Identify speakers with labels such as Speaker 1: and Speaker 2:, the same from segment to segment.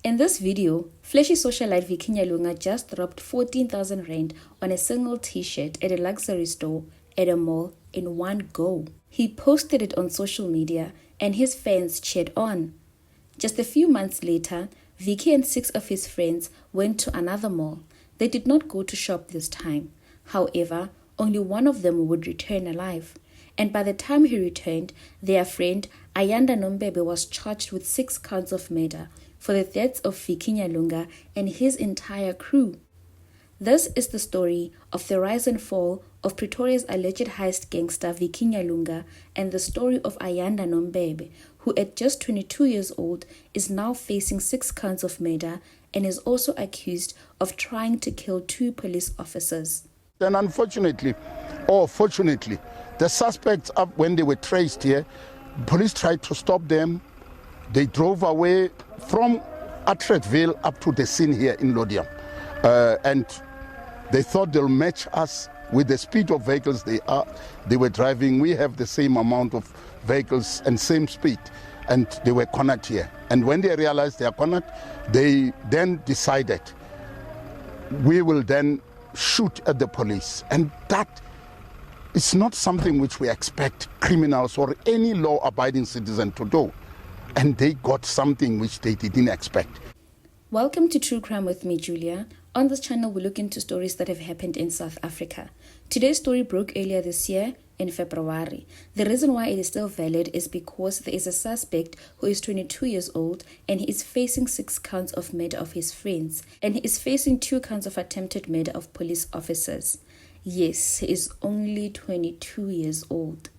Speaker 1: In this video, flashy socialite Vicky Nyalunga just dropped 14,000 rand on a single t-shirt at a luxury store at a mall in one go. He posted it on social media and his fans cheered on. Just a few months later, Vicky and 6 of his friends went to another mall. They did not go to shop this time. However, only one of them would return alive. And by the time he returned, their friend Ayanda Nombebe was charged with 6 counts of murder for the deaths of Vicky Nyalunga and his entire crew. This is the story of the rise and fall of Pretoria's alleged heist gangster Vicky Nyalunga and the story of Ayanda Nombebe, who at just 22 years old is now facing 6 counts of murder and is also accused of trying to kill 2 police officers.
Speaker 2: And unfortunately, or fortunately, the suspects, when they were traced here, police tried to stop them. They drove away from Atteridgeville up to the scene here in Laudium. And they thought they'll match us with the speed of vehicles they were driving. We have the same amount of vehicles and same speed. And they were cornered here. And when they realized they are cornered, they then decided we will then shoot at the police. And that is not something which we expect criminals or any law-abiding citizen to do. And they got something which they didn't expect.
Speaker 1: Welcome to True Crime with me, Julia. On this channel, we look into stories that have happened in South Africa. Today's story broke earlier this year in February. The reason why it is still valid is because there is a suspect who is 22 years old and he is facing 6 counts of murder of his friends, and he is facing 2 counts of attempted murder of police officers. Yes, he is only 22 years old.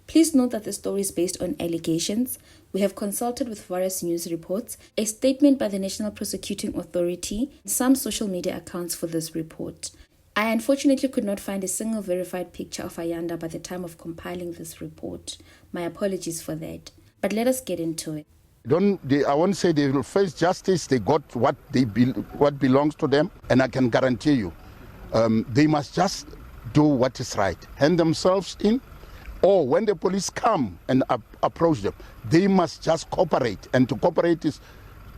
Speaker 1: Please note that the story is based on allegations. We have consulted with various news reports, a statement by the National Prosecuting Authority, and some social media accounts for this report. I unfortunately could not find a single verified picture of Ayanda by the time of compiling this report. My apologies for that. But let us get into it.
Speaker 2: I won't say they will face justice. They got what belongs to them, and I can guarantee you, they must just do what is right, hand themselves in, or when the police come and approach them, they must just cooperate. And to cooperate is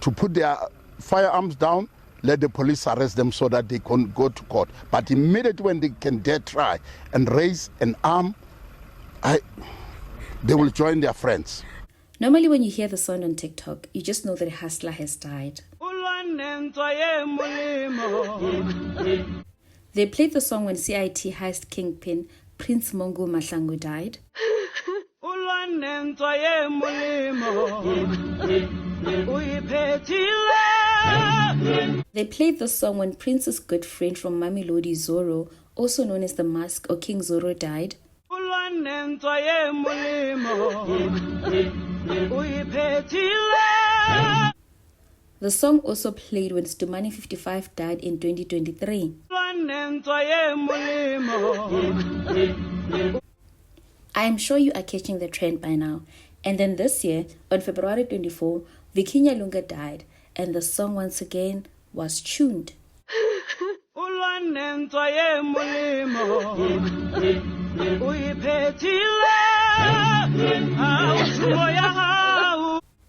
Speaker 2: to put their firearms down, let the police arrest them so that they can go to court. But immediately when they can dare try and raise an arm, they will join their friends.
Speaker 1: Normally when you hear the sound on TikTok, you just know that a hustler has died. They played the song when CIT heist kingpin Prince Mongo Mahlangu died. They played the song when Prince's good friend from Mamelodi Zoro, also known as the Mask or King Zoro, died. The song also played when Stumani 55 died in 2023. I am sure you are catching the trend by now. And then this year, on February 24, Vicky Nyalunga died, and the song once again was tuned.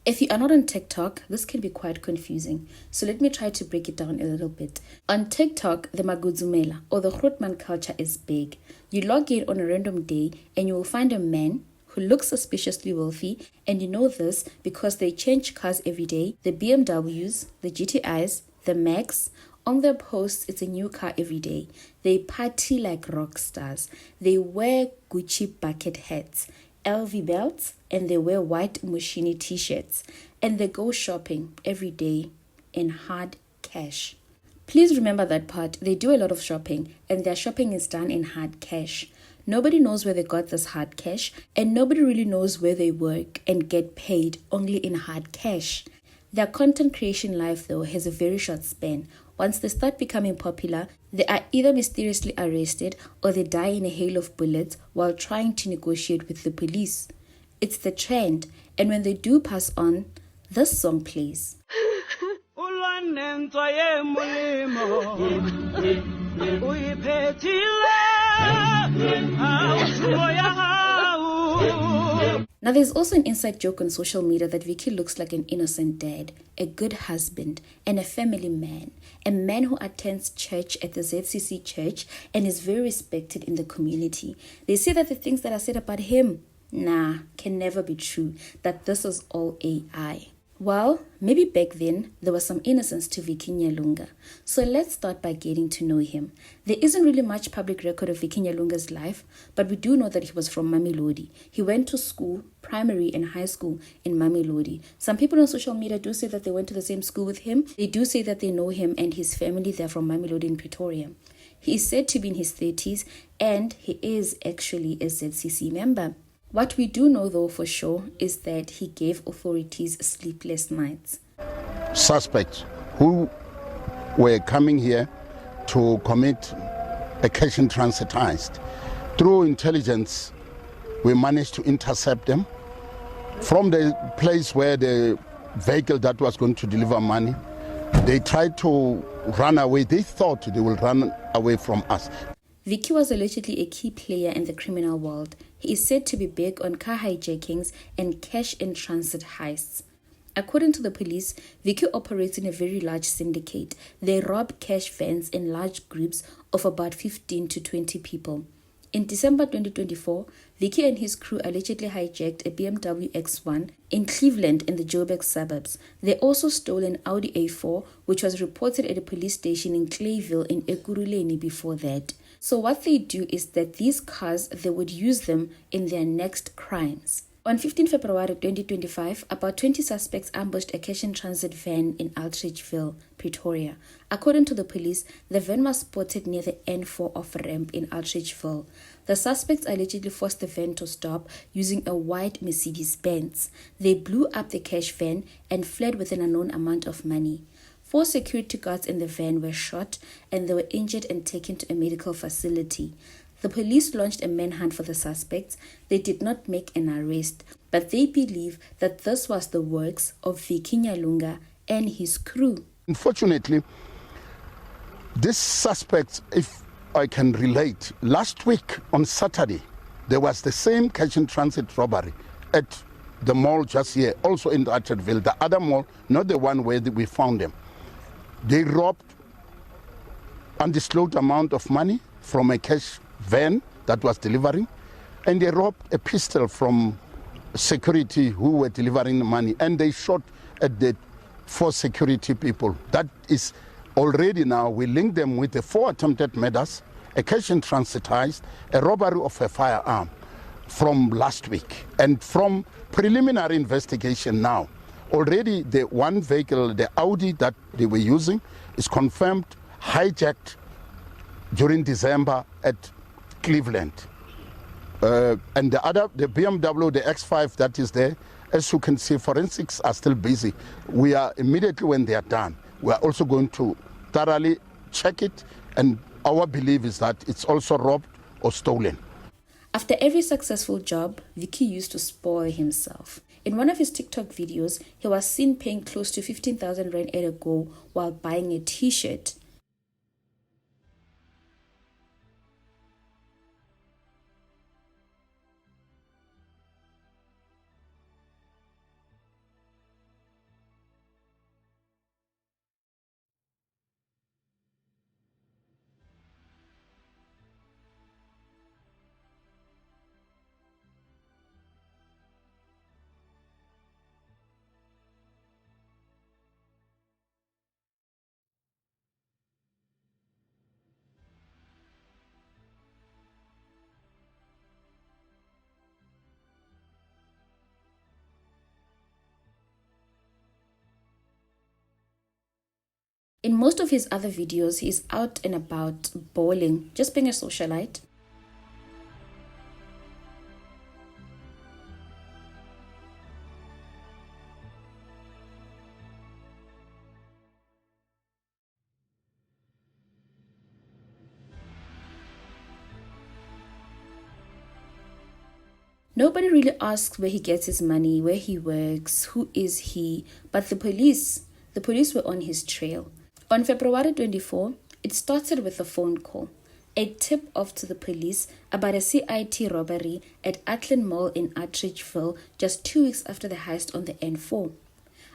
Speaker 1: If you are not on TikTok, this can be quite confusing. So let me try to break it down a little bit. On TikTok, the Maguzumela or the Grootman culture is big. You log in on a random day and you will find a man who looks suspiciously wealthy, and you know this because they change cars every day. The BMWs, the GTIs, the Macs. On their posts, it's a new car every day. They party like rock stars. They wear Gucci bucket hats, LV belts, and they wear white Mushini t-shirts, and they go shopping every day in hard cash. Please remember that part. They do a lot of shopping, and their shopping is done in hard cash. Nobody knows where they got this hard cash, and nobody really knows where they work and get paid, only in hard cash. Their content creation life, though, has a very short span. Once they start becoming popular, they are either mysteriously arrested or they die in a hail of bullets while trying to negotiate with the police. It's the trend, and when they do pass on, this song plays. Now, there's also an inside joke on social media that Vicky looks like an innocent dad, a good husband, and a family man, a man who attends church at the ZCC church and is very respected in the community. They say that the things that are said about him, can never be true, that this is all AI. Well, maybe back then, there was some innocence to Vicky Nyalunga. So let's start by getting to know him. There isn't really much public record of Vicky Nyalunga's life, but we do know that he was from Mamelodi. He went to school, primary and high school in Mamelodi. Some people on social media do say that they went to the same school with him. They do say that they know him and his family. They're from Mamelodi in Pretoria. He is said to be in his 30s, and he is actually a ZCC member. What we do know, though, for sure, is that he gave authorities sleepless nights.
Speaker 2: Suspects who were coming here to commit a cash in transit heist. Through intelligence, we managed to intercept them from the place where the vehicle that was going to deliver money. They tried to run away. They thought they will run away from us.
Speaker 1: Vicky was allegedly a key player in the criminal world. He is said to be big on car hijackings and cash-in-transit heists. According to the police, Vicky operates in a very large syndicate. They rob cash vans in large groups of about 15 to 20 people. In December 2024, Vicky and his crew allegedly hijacked a BMW X1 in Cleveland in the Joburg suburbs. They also stole an Audi A4, which was reported at a police station in Clayville in Ekurhuleni before that. So what they do is that these cars, they would use them in their next crimes. On 15 February 2025, about 20 suspects ambushed a cash-in-transit van in Atteridgeville, Pretoria. According to the police, the van was spotted near the N4 off-ramp in Atteridgeville. The suspects allegedly forced the van to stop using a white Mercedes-Benz. They blew up the cash van and fled with an unknown amount of money. 4 security guards in the van were shot and they were injured and taken to a medical facility. The police launched a manhunt for the suspects. They did not make an arrest, but they believe that this was the works of Vicky Nyalunga and his crew.
Speaker 2: Unfortunately, these suspects, if I can relate, last week on Saturday, there was the same cash in transit robbery at the mall just here, also in Atteridgeville, the other mall, not the one where we found them. They robbed undisclosed amount of money from a cash van that was delivering, and they robbed a pistol from security who were delivering the money, and they shot at the 4 security people. That is already now, we link them with the 4 attempted murders, a cash in transit heist, a robbery of a firearm from last week. And from preliminary investigation now, already the one vehicle, the Audi that they were using, is confirmed hijacked during December at Cleveland. And the BMW, the X5 that is there, as you can see, forensics are still busy. We are immediately when they are done, we are also going to thoroughly check it, and our belief is that it's also robbed or stolen.
Speaker 1: After every successful job, Vicky used to spoil himself. In one of his TikTok videos, he was seen paying close to 15,000 rand at a go while buying a t-shirt. In most of his other videos, he is out and about bowling, just being a socialite. Nobody really asks where he gets his money, where he works, who is he, but the police were on his trail. On February 24, it started with a phone call. A tip off to the police about a CIT robbery at Atlan Mall in Atteridgeville just 2 weeks after the heist on the N4.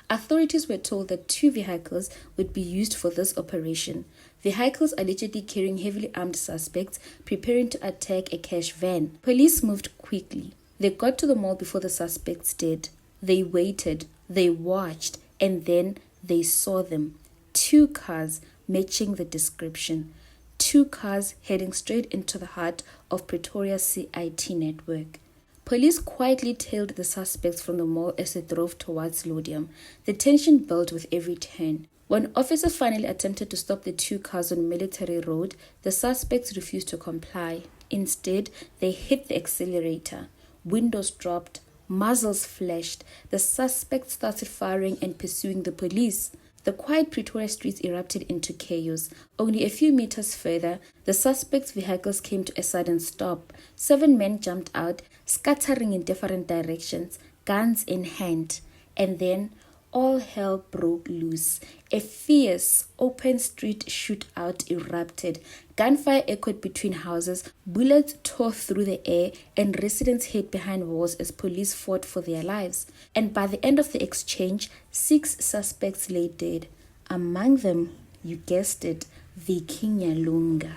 Speaker 1: Authorities were told that 2 vehicles would be used for this operation. Vehicles allegedly carrying heavily armed suspects preparing to attack a cash van. Police moved quickly. They got to the mall before the suspects did. They waited, they watched, and then they saw them. 2 cars matching the description. 2 cars heading straight into the heart of Pretoria's CIT network. Police quietly tailed the suspects from the mall as they drove towards Laudium. The tension built with every turn. When officers finally attempted to stop the 2 cars on Military Road, the suspects refused to comply. Instead, they hit the accelerator. Windows dropped, muzzles flashed. The suspects started firing and pursuing the police. The quiet Pretoria streets erupted into chaos. Only a few meters further, the suspects' vehicles came to a sudden stop. 7 men jumped out, scattering in different directions, guns in hand. And then all hell broke loose. A fierce, open street shootout erupted. Gunfire echoed between houses, bullets tore through the air, and residents hid behind walls as police fought for their lives. And by the end of the exchange, 6 suspects lay dead. Among them, you guessed it, Vicky Nyalunga.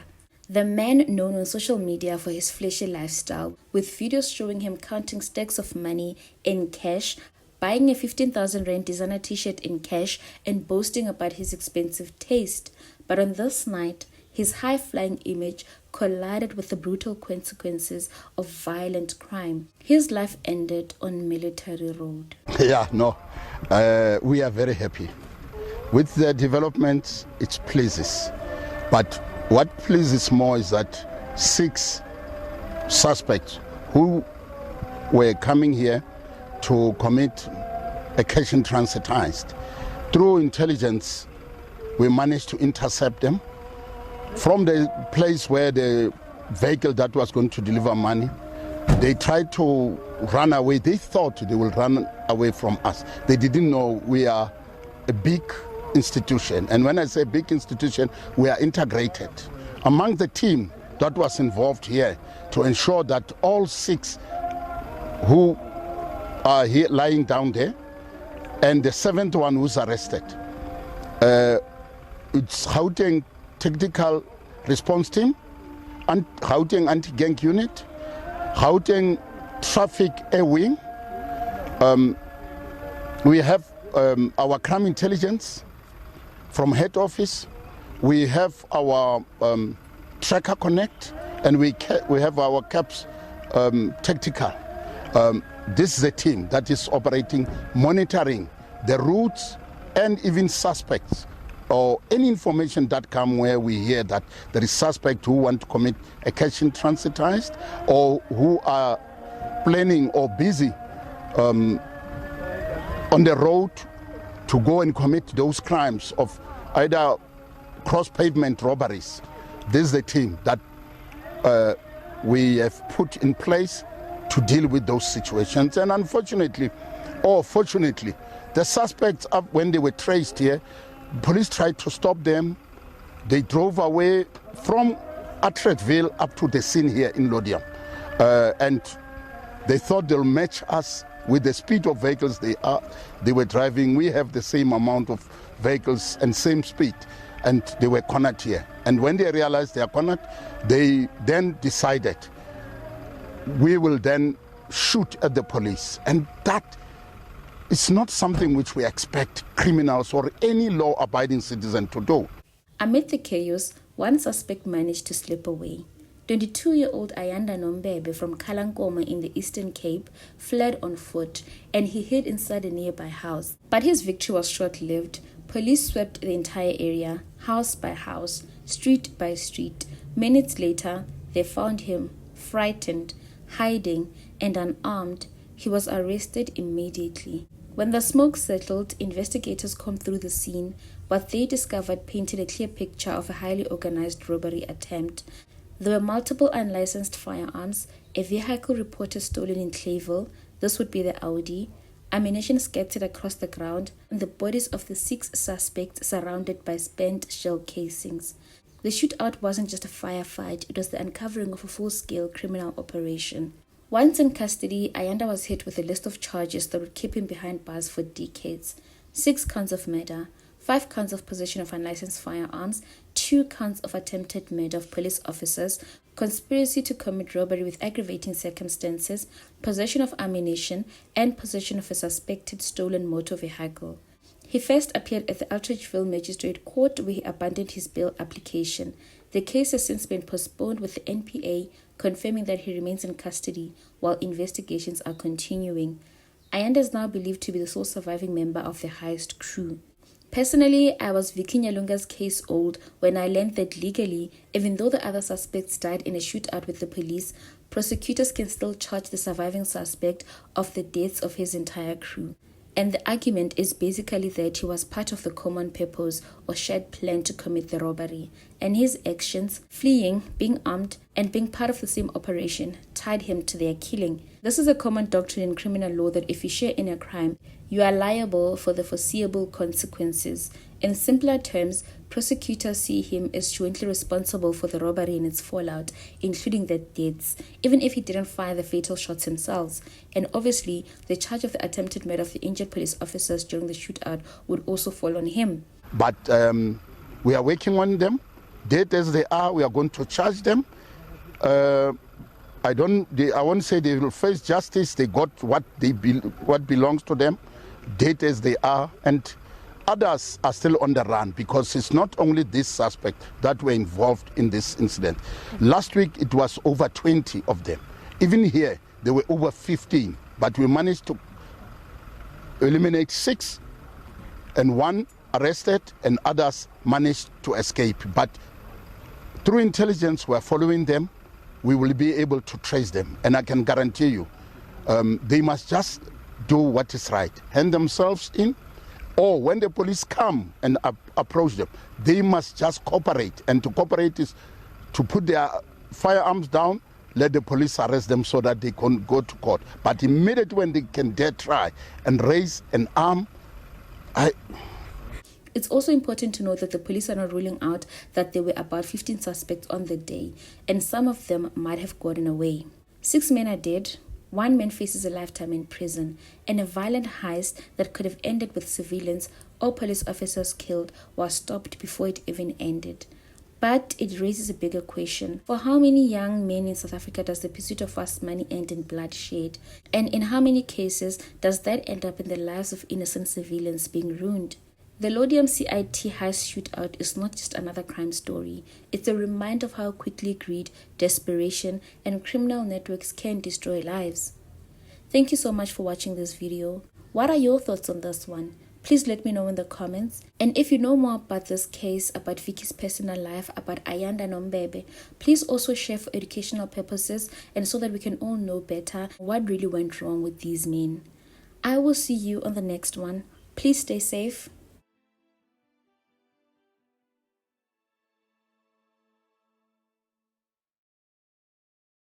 Speaker 1: The man known on social media for his flashy lifestyle, with videos showing him counting stacks of money in cash, buying a 15,000 rand designer t-shirt in cash, and boasting about his expensive taste. But on this night, his high-flying image collided with the brutal consequences of violent crime. His life ended on Military Road.
Speaker 2: We are very happy. With the developments, it pleases. But what pleases more is that 6 suspects who were coming here to commit a cash in transit heist. Through intelligence, we managed to intercept them from the place where the vehicle that was going to deliver money. They tried to run away. They thought they will run away from us. They didn't know we are a big institution. And when I say big institution, we are integrated. Among the team that was involved here to ensure that all 6 who are here lying down there, and the 7th one who's arrested. It's Gauteng Tactical Response Team, and Gauteng Anti-Gang Unit, Gauteng Traffic Air Wing. We have our crime intelligence from head office. We have our Tracker Connect, and we have our CAPS Tactical. This is a team that is operating, monitoring the routes and even suspects or any information that come where we hear that there is suspect who want to commit a cash in transit heist or who are planning or busy on the road to go and commit those crimes of either cross-pavement robberies. This is the team that we have put in place to deal with those situations. And unfortunately, or fortunately, the suspects, when they were traced here, police tried to stop them. They drove away from Atteridgeville up to the scene here in Laudium. And they thought they'll match us with the speed of vehicles they were driving. We have the same amount of vehicles and same speed. And they were cornered here. And when they realized they are cornered, they then decided we will then shoot at the police. And that is not something which we expect criminals or any law-abiding citizen to do.
Speaker 1: Amid the chaos, one suspect managed to slip away. 22-year-old Ayanda Nombebe from Kalankoma in the Eastern Cape fled on foot, and he hid inside a nearby house. But his victory was short-lived. Police swept the entire area, house by house, street by street. Minutes later, they found him, frightened, hiding, and unarmed. He was arrested immediately. When the smoke settled, investigators combed through the scene. What they discovered painted a clear picture of a highly organized robbery attempt. There were multiple unlicensed firearms, a vehicle reported stolen in Clayville, this would be the Audi, ammunition scattered across the ground, and the bodies of the 6 suspects surrounded by spent shell casings. The shootout wasn't just a firefight, it was the uncovering of a full-scale criminal operation. Once in custody, Ayanda was hit with a list of charges that would keep him behind bars for decades. 6 counts of murder, 5 counts of possession of unlicensed firearms, 2 counts of attempted murder of police officers, conspiracy to commit robbery with aggravating circumstances, possession of ammunition, and possession of a suspected stolen motor vehicle. He first appeared at the Atteridgeville Magistrate Court where he abandoned his bail application. The case has since been postponed with the NPA confirming that he remains in custody while investigations are continuing. Ayanda is now believed to be the sole surviving member of the Heist crew. Personally, I was Vicky Nyalunga's case old when I learned that legally, even though the other suspects died in a shootout with the police, prosecutors can still charge the surviving suspect of the deaths of his entire crew. And the argument is basically that he was part of the common purpose or shared plan to commit the robbery, and his actions, fleeing, being armed, and being part of the same operation, tied him to their killing. This is a common doctrine in criminal law that if you share in a crime, you are liable for the foreseeable consequences. In simpler terms, prosecutors see him as jointly responsible for the robbery and its fallout, including the deaths, even if he didn't fire the fatal shots himself. And obviously, the charge of the attempted murder of the injured police officers during the shootout would also fall on him.
Speaker 2: But we are working on them. Dead as they are, we are going to charge them. I won't say they will face justice. They got what belongs to them, dead as they are, and others are still on the run because it's not only this suspect that were involved in this incident. Last week it was over 20 of them. Even here there were over 15, but we managed to eliminate 6 and 1 arrested and others managed to escape. But through intelligence we're following them. We will be able to trace them, and I can guarantee you they must just do what is right, hand themselves in, or when the police come and approach them, they must just cooperate. And to cooperate is to put their firearms down, let the police arrest them so that they can go to court. But immediately when they can dare try and raise an arm,
Speaker 1: It's also important to note that the police are not ruling out that there were about 15 suspects on the day, and some of them might have gotten away. 6 men are dead, 1 man faces a lifetime in prison, and a violent heist that could have ended with civilians or police officers killed was stopped before it even ended. But it raises a bigger question. For how many young men in South Africa does the pursuit of fast money end in bloodshed? And in how many cases does that end up in the lives of innocent civilians being ruined? The Laudium CIT heist shootout is not just another crime story. It's a reminder of how quickly greed, desperation, and criminal networks can destroy lives. Thank you so much for watching this video. What are your thoughts on this one? Please let me know in the comments. And if you know more about this case, about Vicky's personal life, about Ayanda Nombebe, please also share for educational purposes and so that we can all know better what really went wrong with these men. I will see you on the next one. Please stay safe.